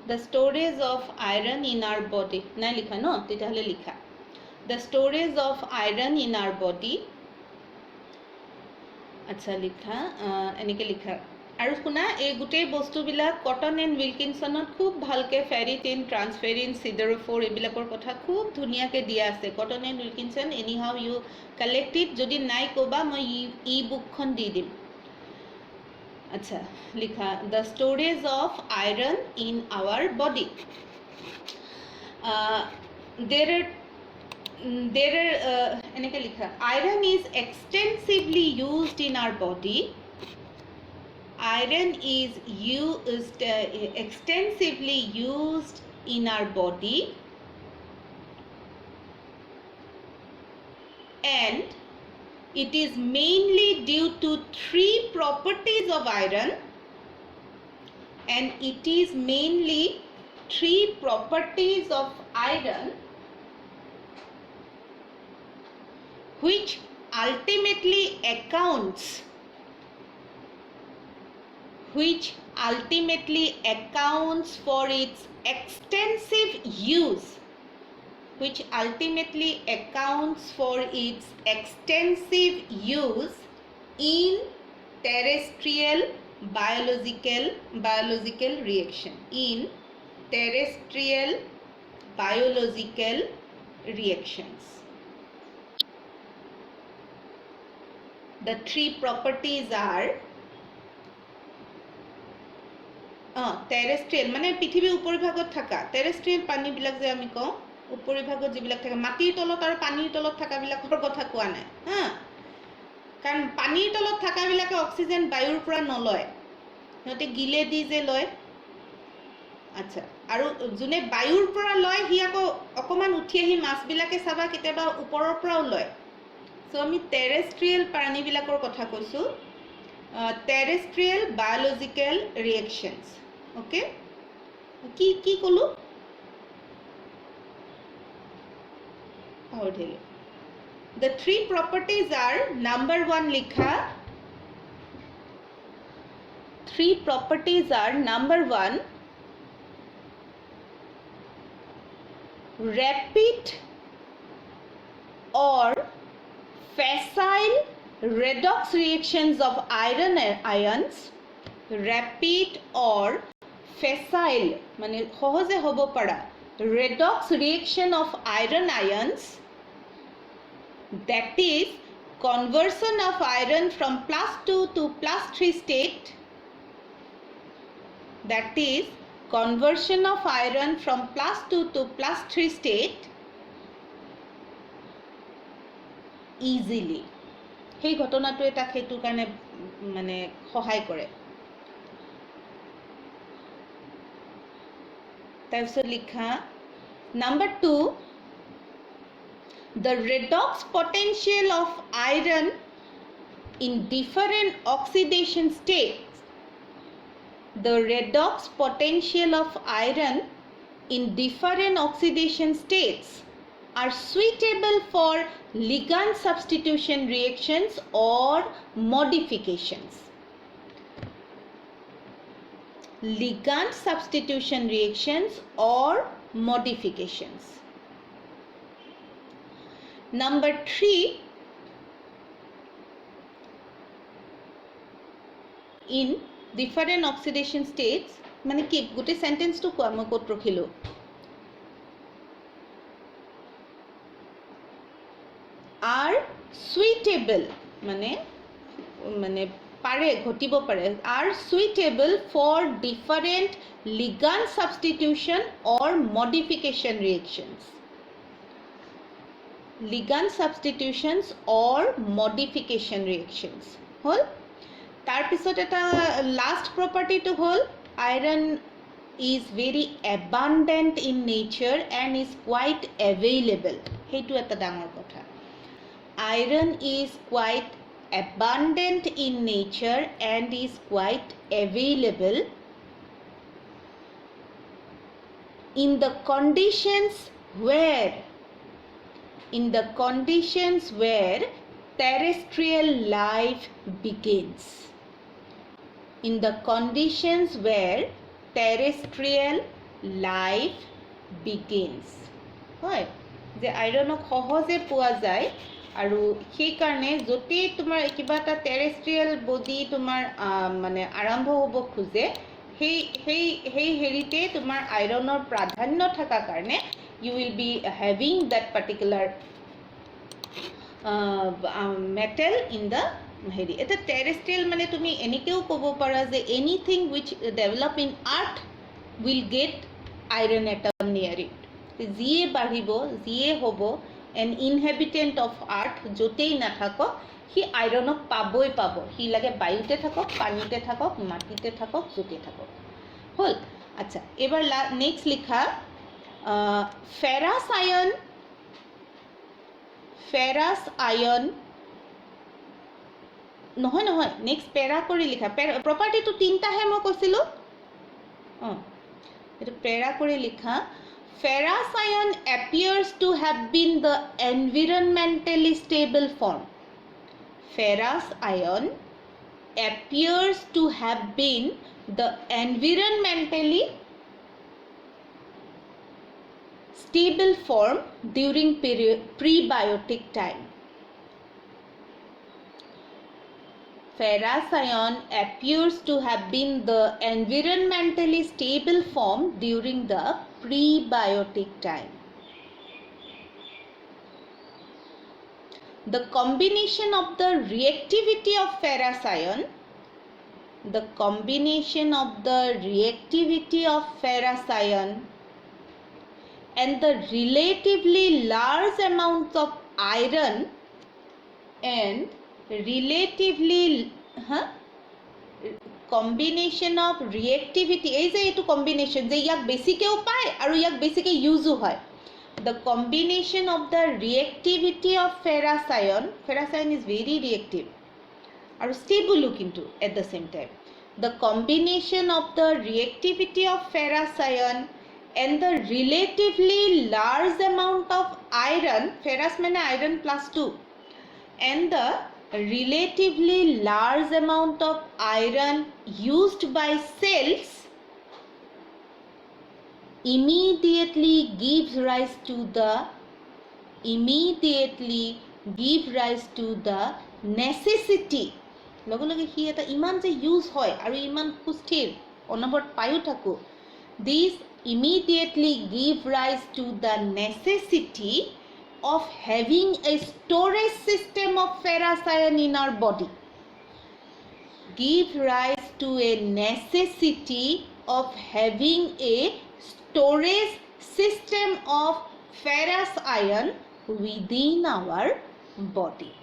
The storage of iron in our body. নাই লিখা ন, তেতিয়াহ'লে লিখা. The storage of iron in our body. আচ্ছা লিখা, এনেকৈ লিখা. আৰু শুনা, এই গোটেই বস্তুবিলাক কটন এণ্ড উইলকিনছনত খুব ভালকৈ ফেৰিটিন, ট্ৰান্সফেৰিন, চিডাৰোফোৰ এইবিলাকৰ কথা খুব ধুনীয়াকৈ দিয়া আছে. Cotton and Wilkinson anyhow you collect it. যদি নাই ক'বা মই ই বুকখন দি দিম. আচ্ছা লিখা, the storage of iron in our body. There are এনেকৈ লিখা, iron is extensively used in our body. Iron is extensively used in our body, and it is mainly due to three properties of iron, and it is mainly three properties of iron which ultimately accounts for its extensive use, in terrestrial biological reaction. The three properties are terrestrial মানে পৃথিৱীৰ উপৰিভাগত থকা terrestrial পানীবিলাক যে আমি কওঁ, উপৰিভাগত যিবিলাক থাকে, মাটিৰ তলত আৰু পানীৰ তলত থকাবিলাকৰ কথা কোৱা নাই হা, কাৰণ পানীৰ তলত থকাবিলাকে অক্সিজেন বায়ুৰ পৰা নলয়, সিহঁতে গিলে দি যে লয়. আচ্ছা, আৰু যোনে বায়ুৰ পৰা লয় সি আকৌ অকণমান উঠি আহি মাছবিলাকে চাবা কেতিয়াবা ওপৰৰ পৰাও লয়. চ' আমি টেৰেষ্ট্ৰিয়েল প্ৰাণীবিলাকৰ কথা কৈছোঁ, টেৰেষ্ট্ৰিয়েল বায়'লজিকেল ৰিয়েকশ্যনছ. অ'কে, কি ক'লোঁ পাহৰিলোঁ. The three properties are, number one likha, three properties are, number one, rapid or facile redox reactions of ions. Rapid or facile মানে সহজে হ'ব পৰা redox reaction of iron ions, that is conversion of iron from +2 to +3 state. That is conversion of iron from +2 to +3 state easily. সেই ঘটনাটোৱে তাক সেইটোৰ কাৰণে মানে সহায় কৰে. তাৰপিছত লিখা, number 2, the redox potential of iron in different oxidation states. The redox potential of iron in different oxidation states are suitable for ligand substitution reactions or modifications. Ligand substitution reactions or modifications. Number 3, in different oxidation states মানে কি গোটেই সেন্টেন্সটো কোৱা মই ক'ত ৰখিলোঁ. are suitable মানে পাৰে ঘটিব পাৰে, are suitable for different ligand substitution or modification reactions. Ligand substitutions or modification reactions হল. তাৰপিছত এটা লাষ্ট প্ৰপাৰ্টিটো হ'ল iron is very abundant in nature and is quite available. সেইটো এটা ডাঙৰ কথা. Iron is quite abundant in nature and is quite available in the conditions where terrestrial life begins. In the conditions where terrestrial life begins হয় যে আইৰণক সহজে পোৱা যায় আৰু সেইকাৰণে য'তেই তোমাৰ কিবা এটা টেৰেষ্ট্ৰিয়েল বডি তোমাৰ মানে আৰম্ভ হ'ব খোজে সেই হেৰিতে তোমাৰ আইৰণৰ প্ৰাধান্য থকাৰ কাৰণে you will be having that particular metal in the হেৰি এটা টেৰেষ্ট্ৰিয়েল মানে তুমি এনেকৈও ক'ব পাৰা যে anything which develop in earth will get iron atom near it যিয়ে বাঢ়িব যিয়ে হ'ব an inhabitant of earth য'তেই নাথাকক সি আইৰণক পাবই পাব সি লাগে বায়ুতে থাকক পানীতে থাকক মাটিতে থাকক য'তে থাকক হ'ল আচ্ছা এবাৰ নেক্সট লিখা ferrous iron নহয় নেক্সট পেৰা কৰি লিখা প্ৰপাৰ্টিটো তিনিটাহে মই কৈছিলোঁ এইটো পেৰা কৰি লিখা ferrous iron appears to have been the environmentally stable form ferrous iron appears to have been the environmentally stable form during prebiotic time. Ferrous iron appears to have been the environmentally stable form during the prebiotic time. The combination of the reactivity of ferrous iron and the relatively large amounts of iron and combination of reactivity এই যে এইটো combination যে ইয়াক বেছিকেও পায় আৰু ইয়াক বেছিকে ইউজো হয় the combination of the reactivity of ferrous iron is very reactive আৰু stable কিন্তু at the same time the combination of the reactivity of ferrous iron and the relatively large amount of iron ferrous মানে iron plus 2 and the relatively large amount of iron used by cells immediately gives rise to the necessity লগে লগে হি এটা ইমান যে use হয় আৰু ইমান সুস্থিৰ অনবৰত পায়ো থাকো this immediately give rise to the necessity of having a storage system of ferrous iron in our body give rise to a necessity of having a storage system of ferrous iron within our body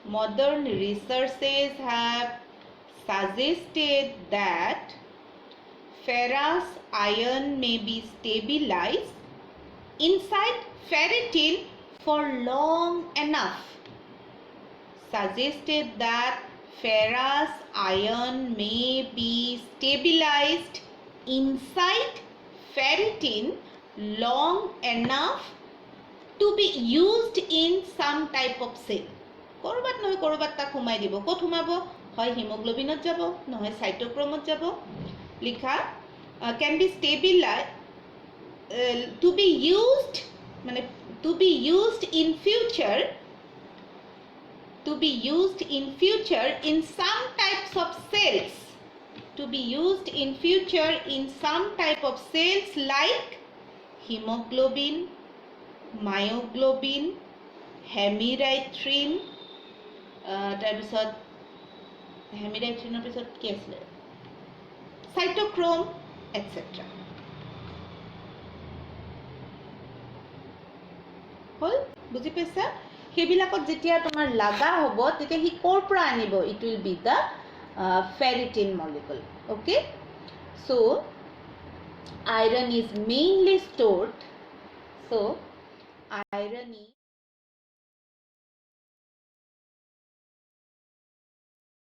modern researchers have suggested that ferrous iron may be stabilized inside ferritin for long enough suggested that ferrous iron may be stabilized inside ferritin long enough to be used in some type of cell কৰবাত নহয় কৰবাত তাক সোমাই দিব ক'ত সোমাব হয় হিমোগ্লোবিনত যাব নহয় সাইটোক্ৰোমত যাব লিখা can be stabilized to be used মানে to be used in future in some types of cells like hemoglobin myoglobin hemerythrin তাৰপিছত হেমিৰাইথ্ৰিনৰ পিছত কি আছিলে সাইটোক্ৰোম এটসেট্ৰা হল বুজি পাইছা সেইবিলাকত যেতিয়া তোমাৰ লাগা হ'ব তেতিয়া হি ক'ৰ পৰা আনিব it will be the ferritin molecule okay so iron is mainly stored